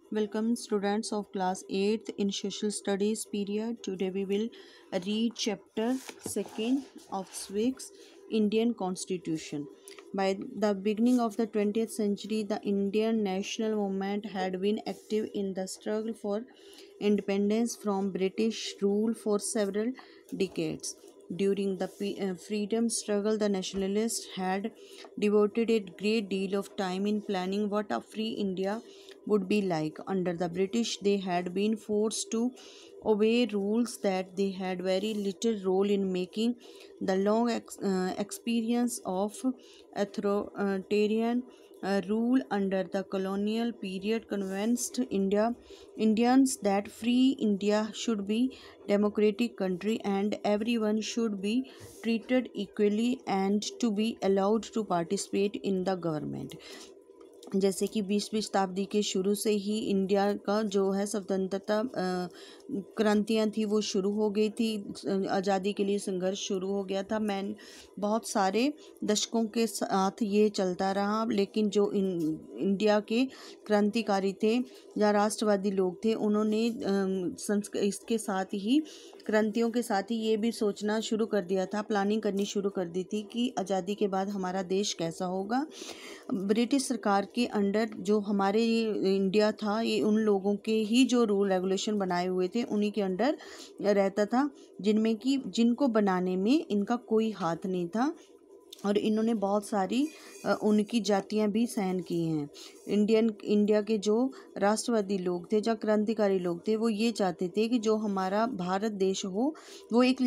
Welcome students of class 8th in social studies period. Today we will read chapter 2nd of Swift's Indian Constitution. By the beginning of the 20th century, the Indian national movement had been active in the struggle for independence from British rule for several decades. During the freedom struggle, the nationalists had devoted a great deal of time in planning what a free India would be like. Under the British, they had been forced to obey rules that they had very little role in making. The long experience of authoritarian rule under the colonial period convinced Indians that free India should be democratic country and everyone should be treated equally and to be allowed to participate in the government. जैसे कि 20वीं शताब्दी के शुरू से ही India का जो है स्वतंत्रता क्रांतियाँ थी वो शुरू हो गई थी। आज़ादी के लिए संघर्ष शुरू हो गया था। बहुत सारे दशकों के साथ ये चलता रहा, लेकिन जो इंडिया के क्रांतिकारी थे या राष्ट्रवादी लोग थे, उन्होंने इसके साथ ही क्रांतियों के साथ ही ये भी सोचना शुरू कर दिया था, प्लानिंग करनी शुरू कर दी थी कि आज़ादी के बाद हमारा देश कैसा होगा। ब्रिटिश सरकार के अंडर जो हमारे इंडिया था, ये उन लोगों के ही जो रूल रेगुलेशन बनाए हुए थे उन्हीं के अंडर रहता था, जिनको बनाने में इनका कोई हाथ नहीं था और इन्होंने बहुत सारी उनकी जातियां भी सहन की हैं। इंडिया के जो राष्ट्रवादी लोग थे, जो क्रांतिकारी लोग थे, वो ये चाहते थे कि जो हमारा भारत देश हो वो एक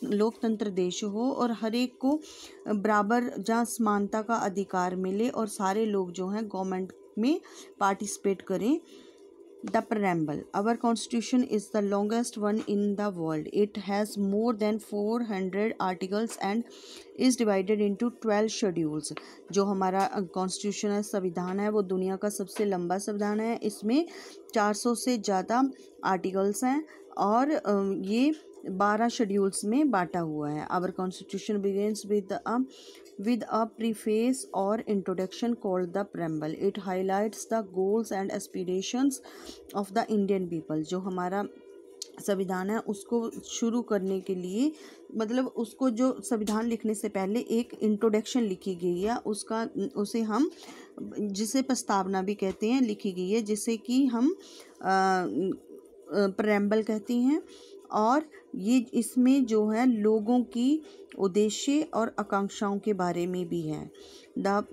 लोकतंत्र देश हो और हर एक को बराबर जहाँ समानता का अधिकार मिले और सारे लोग जो हैं गवर्नमेंट में पार्टिसिपेट करें। The preamble. Our constitution is the longest one in the world. It has more than 400 articles and is divided into 12 schedules. जो हमारा कॉन्स्टिट्यूशन है, संविधान है, वो दुनिया का सबसे लंबा संविधान है। इसमें 400 से ज़्यादा आर्टिकल्स हैं और ये 12 शेड्यूल्स में बांटा हुआ है। Our constitution begins with a preface or introduction called the preamble. It highlights the goals and aspirations of the Indian people. जो हमारा संविधान है उसको शुरू करने के लिए, मतलब उसको जो संविधान लिखने से पहले एक इंट्रोडक्शन लिखी गई है, उसे हम जिसे प्रस्तावना भी कहते हैं, लिखी गई है, जिसे कि हम प्रेम्बल कहते हैं। और ये इसमें जो है लोगों की उद्देश्य और आकांक्षाओं के बारे में भी है। The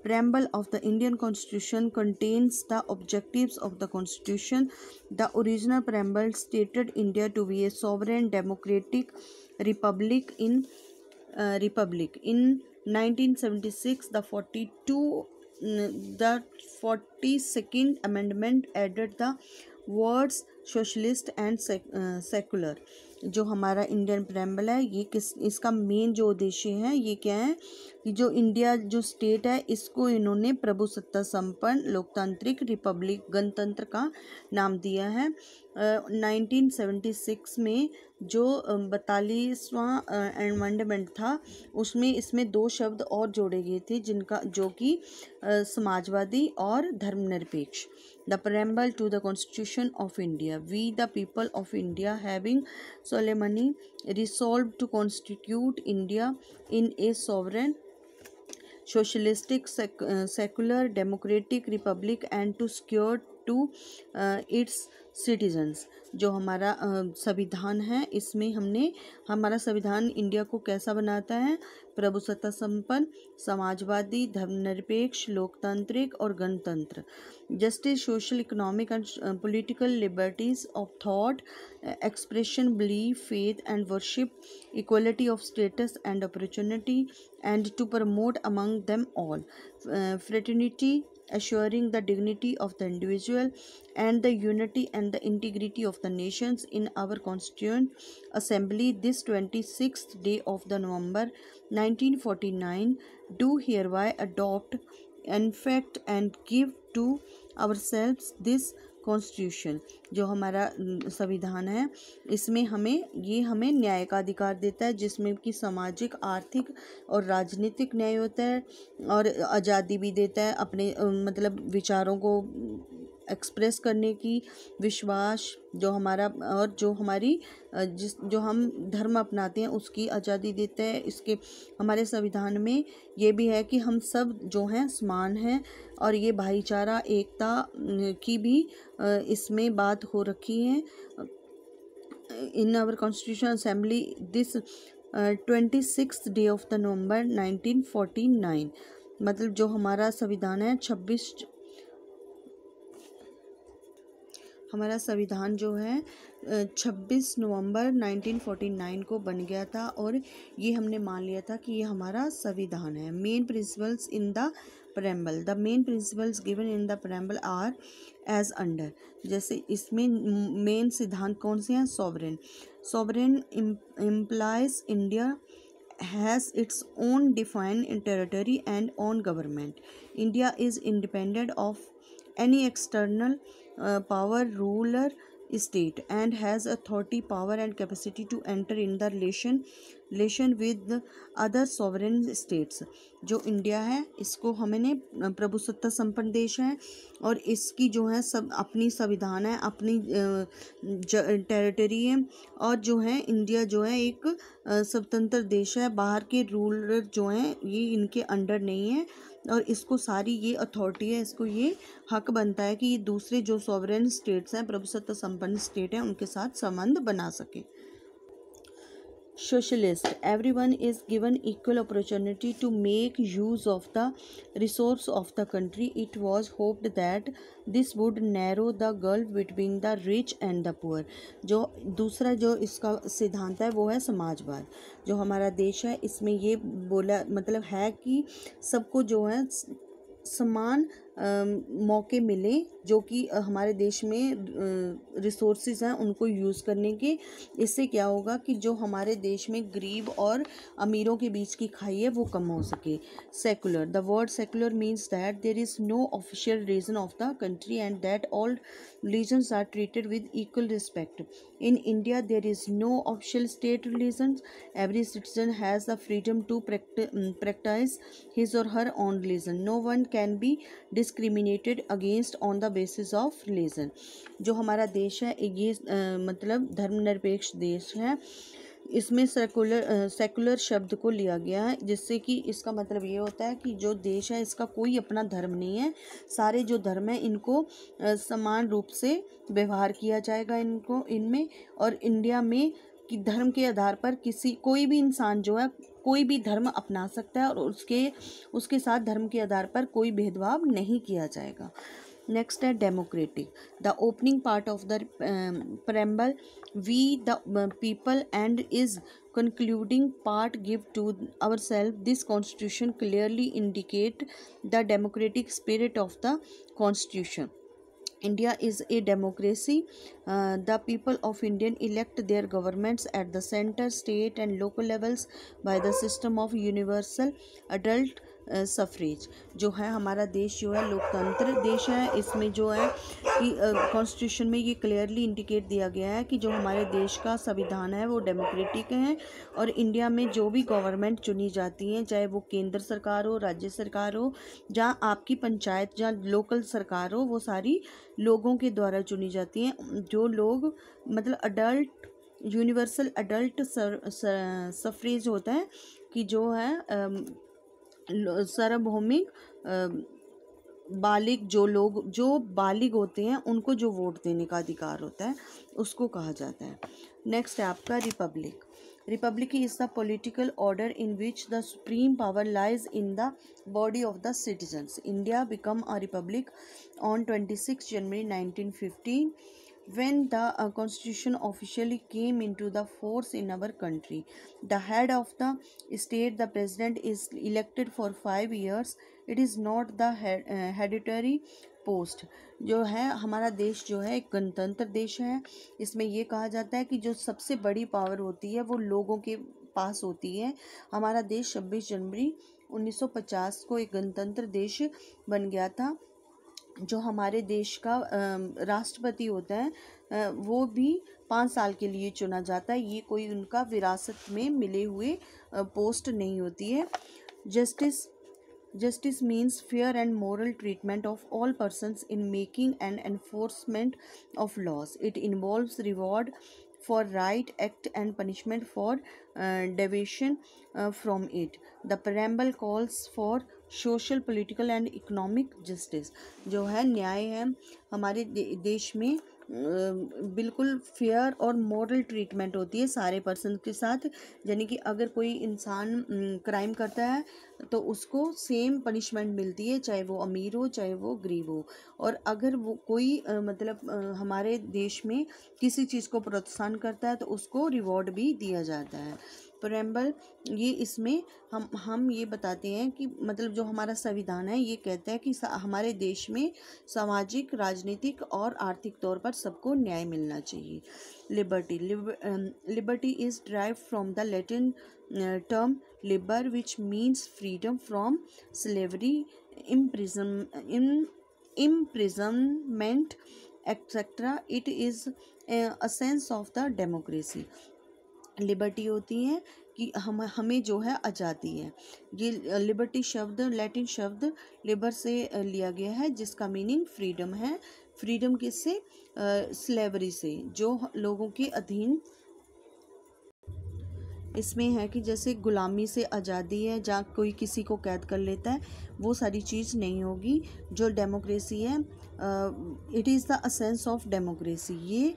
preamble of the Indian Constitution contains the objectives of the Constitution. The original preamble stated India to be a sovereign democratic republic. In 1976, the 42nd Amendment added the words socialist and secular. जो हमारा Indian preamble है, ये इसका main जो उद्देश्य है ये क्या है कि जो इंडिया जो स्टेट है इसको इन्होंने प्रभुसत्ता संपन्न लोकतांत्रिक रिपब्लिक गणतंत्र का नाम दिया है। 1976 में जो 42वां अमेंडमेंट था उसमें इसमें 2 शब्द और जोड़े गए थे, जो कि समाजवादी और धर्मनिरपेक्ष। The preamble to the Constitution of India. We, the people of India, having solemnly resolved to constitute India in a sovereign, socialistic, secular, democratic republic and to secure to its citizens. जो हमारा संविधान है, इसमें हमारा संविधान India को कैसा बनाता है? प्रभुसत्ता संपन्न, समाजवादी, धर्मनिरपेक्ष, लोकतांत्रिक और गणतंत्र। Justice, social, economic and political liberties of thought, expression, belief, faith and worship, equality of status and opportunity, and to promote among them all fraternity, assuring the dignity of the individual and the unity and the integrity of the nations. In our Constituent Assembly this 26th day of the November 1949 do hereby adopt, infect and give to ourselves this constitution. जो हमारा संविधान है इसमें हमें न्याय का अधिकार देता है, जिसमें कि सामाजिक, आर्थिक और राजनीतिक न्याय होता है और आज़ादी भी देता है अपने मतलब विचारों को एक्सप्रेस करने की, विश्वास जो हमारा और जो हमारी जो हम धर्म अपनाते हैं उसकी आज़ादी देते हैं। इसके हमारे संविधान में ये भी है कि हम सब जो हैं समान हैं, और ये भाईचारा एकता की भी इसमें बात हो रखी है। In our constitution assembly this 26 day of the November 1949, मतलब जो हमारा संविधान है हमारा संविधान जो है 26 नवंबर 1949 को बन गया था, और ये हमने मान लिया था कि ये हमारा संविधान है। Main principles in the preamble, the main principles given in the preamble are as under. जैसे इसमें मेन सिद्धांत कौन से हैं? Sovereign, sovereign implies India has its own defined territory and own government. India is independent of any external power, ruler state, and has authority, power and capacity to enter in the relation with the other sovereign states. जो India है इसको हमने प्रभुसत्ता संपन्न देश है, और इसकी जो है सब अपनी संविधान है, अपनी टेरिटरी है, और जो है इंडिया जो है एक स्वतंत्र देश है। बाहर के रूलर जो हैं ये इनके अंडर नहीं है, और इसको सारी ये अथॉरिटी है, इसको ये हक बनता है कि ये दूसरे जो सॉवरेन स्टेट्स हैं, प्रभुसत्ता संपन्न स्टेट हैं, उनके साथ संबंध बना सके। Socialist, everyone is given equal opportunity to make use of the resource of the country. It was hoped that this would narrow the gulf between the rich and the poor. जो दूसरा जो इसका सिद्धांत है वो है समाजवाद। जो हमारा देश है इसमें ये बोला मतलब है कि सबको जो है समान मौके मिले, जो कि हमारे देश में रिसोर्सेज हैं उनको यूज़ करने के। इससे क्या होगा कि जो हमारे देश में गरीब और अमीरों के बीच की खाई है वो कम हो सके। Secular, the word secular means that there is no official religion of the country and that all religions are treated with equal respect. In India, there is no official state religion. Every citizen has the freedom to practice his or her own religion. No one can be discriminated against on the basis of religion. जो हमारा देश है ये मतलब धर्मनिरपेक्ष देश है। इसमें सेकुलर शब्द को लिया गया है, जिससे कि इसका मतलब ये होता है कि जो देश है इसका कोई अपना धर्म नहीं है, सारे जो धर्म है इनको समान रूप से व्यवहार किया जाएगा इनमें। और इंडिया में कि धर्म के आधार पर कोई भी इंसान जो है कोई भी धर्म अपना सकता है, और उसके साथ धर्म के आधार पर कोई भेदभाव नहीं किया जाएगा। नेक्स्ट है democratic, the opening part of the preamble, we the people and is concluding part give to ourselves. This constitution clearly indicate the democratic spirit of the constitution. India is a democracy. The people of India elect their governments at the center, state and local levels by the system of universal adult suffrage. जो है हमारा देश जो है लोकतंत्र देश है। इसमें जो है कि कॉन्स्टिट्यूशन में ये क्लियरली इंडिकेट दिया गया है कि जो हमारे देश का संविधान है वो डेमोक्रेटिक है, और इंडिया में जो भी गवर्नमेंट चुनी जाती है, चाहे वो केंद्र सरकार हो, राज्य सरकार हो, जहाँ आपकी पंचायत, जहाँ लोकल सरकार हो, वो सारी लोगों के द्वारा चुनी जाती हैं। जो लोग मतलब अडल्ट यूनिवर्सल अडल्ट सफरेज होता है कि जो है सार्वभौमिक बालिग, जो बालिग होते हैं उनको जो वोट देने का अधिकार होता है उसको कहा जाता है। नेक्स्ट है आपका Republic. Republic is the political order in which the supreme power lies in the body of the citizens. India became a republic on 26 January 1915 when the constitution officially came into the force in our country. The head of the state, the president, is elected for 5 years. It is not the hereditary post. जो है हमारा देश जो है एक गणतंत्र देश है। इसमें ये कहा जाता है कि जो सबसे बड़ी पावर होती है वो लोगों के पास होती है। हमारा देश 26 जनवरी 1950 को एक गणतंत्र देश बन गया था। जो हमारे देश का राष्ट्रपति होता है वो भी 5 साल के लिए चुना जाता है। ये कोई उनका विरासत में मिले हुए पोस्ट नहीं होती है। Justice Justice means fair and moral treatment of all persons in making and enforcement of laws. It involves reward for right act and punishment for deviation from it. The preamble calls for social political and economic justice, जो है न्याय है हमारे देश में बिल्कुल fair और moral treatment होती है सारे पर्सन के साथ, यानी कि अगर कोई इंसान क्राइम करता है तो उसको सेम पनिशमेंट मिलती है, चाहे वो अमीर हो चाहे वो गरीब हो। और अगर वो कोई हमारे देश में किसी चीज़ को प्रोत्साहन करता है तो उसको रिवॉर्ड भी दिया जाता है। प्रेम्बल ये इसमें हम ये बताते हैं कि मतलब जो हमारा संविधान है ये कहता है कि हमारे देश में सामाजिक, राजनीतिक और आर्थिक तौर पर सबको न्याय मिलना चाहिए। Liberty liberty is drive from the Latin term Libre which means freedom from slavery, imprisonment etc. It is a sense of the democracy. Liberty होती है कि हमें जो है आज़ादी है। ये लिबर्टी शब्द लैटिन शब्द लिबर से लिया गया है जिसका मीनिंग फ्रीडम है। फ्रीडम किससे? स्लेवरी से, जो लोगों के अधीन इसमें है कि जैसे गुलामी से आज़ादी है, जहाँ कोई किसी को कैद कर लेता है, वो सारी चीज़ नहीं होगी। जो डेमोक्रेसी है, it is the असेंस of democracy, ये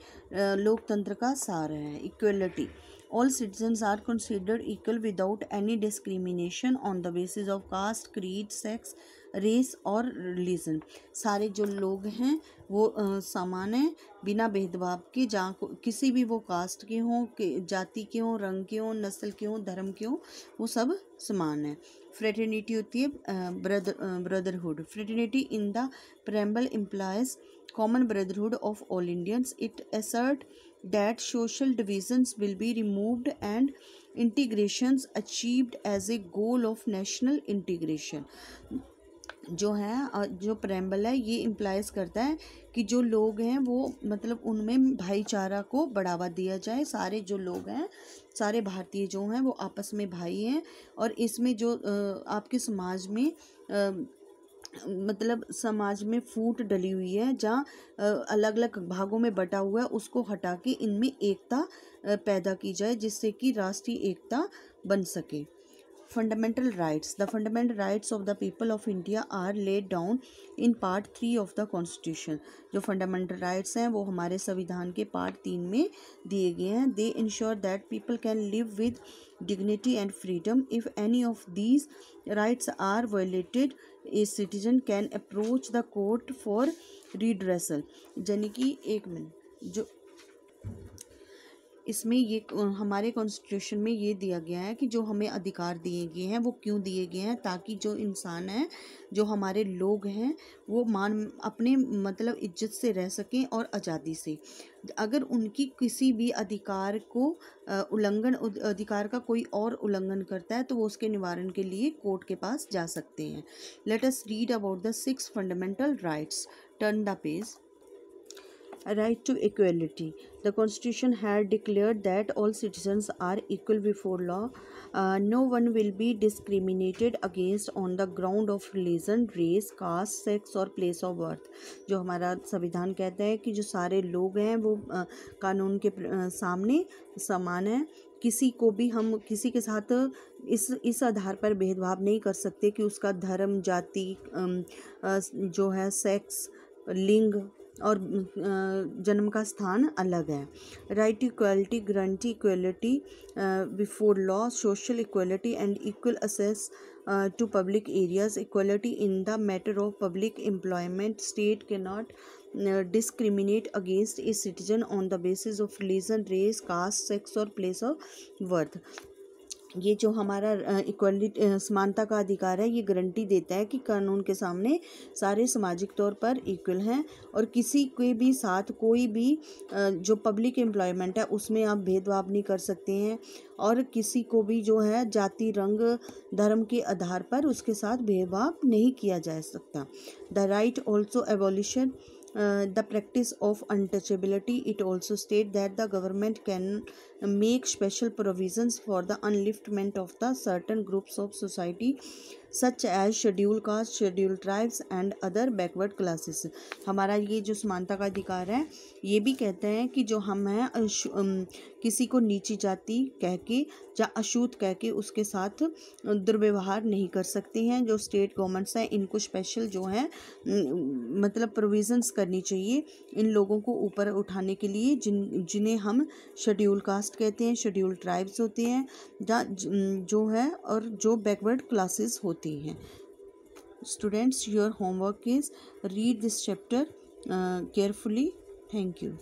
लोकतंत्र का सार है। Equality, all citizens are considered equal without any discrimination on the basis of caste, creed, sex, race और रिलीजन। सारे जो लोग हैं वो समान हैं बिना भेदभाव के, जहाँ किसी भी वो कास्ट के हों, जाति के हों, रंग के हों, नस्ल के हों, धर्म के हों, वो सब समान है। फ्रेटर्निटी होती है brotherhood. Fraternity in the preamble implies common brotherhood of all Indians. It asserts that social divisions will be removed and integrations achieved as a goal of national integration. जो है जो प्रेम्बल है ये इम्प्लाइज करता है कि जो लोग हैं वो मतलब उनमें भाईचारा को बढ़ावा दिया जाए। सारे जो लोग हैं, सारे भारतीय जो हैं वो आपस में भाई हैं, और इसमें जो आपके समाज में मतलब समाज में फूट डली हुई है, जहाँ अलग अलग भागों में बटा हुआ है, उसको हटा के इनमें एकता पैदा की जाए जिससे कि राष्ट्रीय एकता बन सके। Fundamental rights, the fundamental rights of the people of India are laid down in part 3 of the constitution. जो फंडामेंटल राइट्स हैं वो हमारे संविधान के पार्ट 3 में दिए गए हैं। दे ensure that people can live with dignity and freedom. If any of these rights are violated, a citizen can approach the court for redressal. यानी कि एक मिनट, जो इसमें ये हमारे कॉन्स्टिट्यूशन में ये दिया गया है कि जो हमें अधिकार दिए गए हैं वो क्यों दिए गए हैं, ताकि जो इंसान है, जो हमारे लोग हैं, वो अपने मतलब इज्जत से रह सकें और आज़ादी से। अगर उनकी किसी भी अधिकार को अधिकार का कोई और उल्लंघन करता है तो वो उसके निवारण के लिए कोर्ट के पास जा सकते हैं। Let us read about the 6 fundamental rights. Turn the page. Right to equality. The Constitution had declared that all citizens are equal before law. No one will be discriminated against on the ground of religion, race, caste, sex और place of birth. जो हमारा संविधान कहता है कि जो सारे लोग हैं वो कानून के सामने समान हैं। किसी को भी हम किसी के साथ इस आधार पर भेदभाव नहीं कर सकते कि उसका धर्म, जाति, जो है सेक्स, लिंग और जन्म का स्थान अलग है। Right to equality guarantee equality before law, social equality and equal access to public areas, equality in the matter of public employment. State cannot discriminate against a citizen on the basis of religion, race, caste, sex or place of birth. ये जो हमारा equality समानता का अधिकार है ये guarantee देता है कि कानून के सामने सारे सामाजिक तौर पर इक्वल हैं, और किसी के भी साथ कोई भी जो पब्लिक एम्प्लॉयमेंट है उसमें आप भेदभाव नहीं कर सकते हैं, और किसी को भी जो है जाति, रंग, धर्म के आधार पर उसके साथ भेदभाव नहीं किया जा सकता। The right also abolition the practice of untouchability. It also states that the government can make special provisions for the upliftment of the certain groups of society, such as schedule caste, schedule tribes and other backward classes. हमारा ये जो समानता का अधिकार है ये भी कहते हैं कि जो हम हैं किसी को नीची जाति कह के या अछूत कह के उसके साथ दुर्व्यवहार नहीं कर सकते हैं। जो स्टेट गवर्नमेंट्स हैं इनको स्पेशल जो है मतलब प्रोविजंस करनी चाहिए इन लोगों को ऊपर उठाने के लिए जिन्हें हम शेड्यूल कास्ट कहते हैं, शेड्यूल ट्राइब्स होते हैं या जो है और जो बैकवर्ड क्लासेस होती हैं। Students, your homework is read this chapter carefully. Thank you.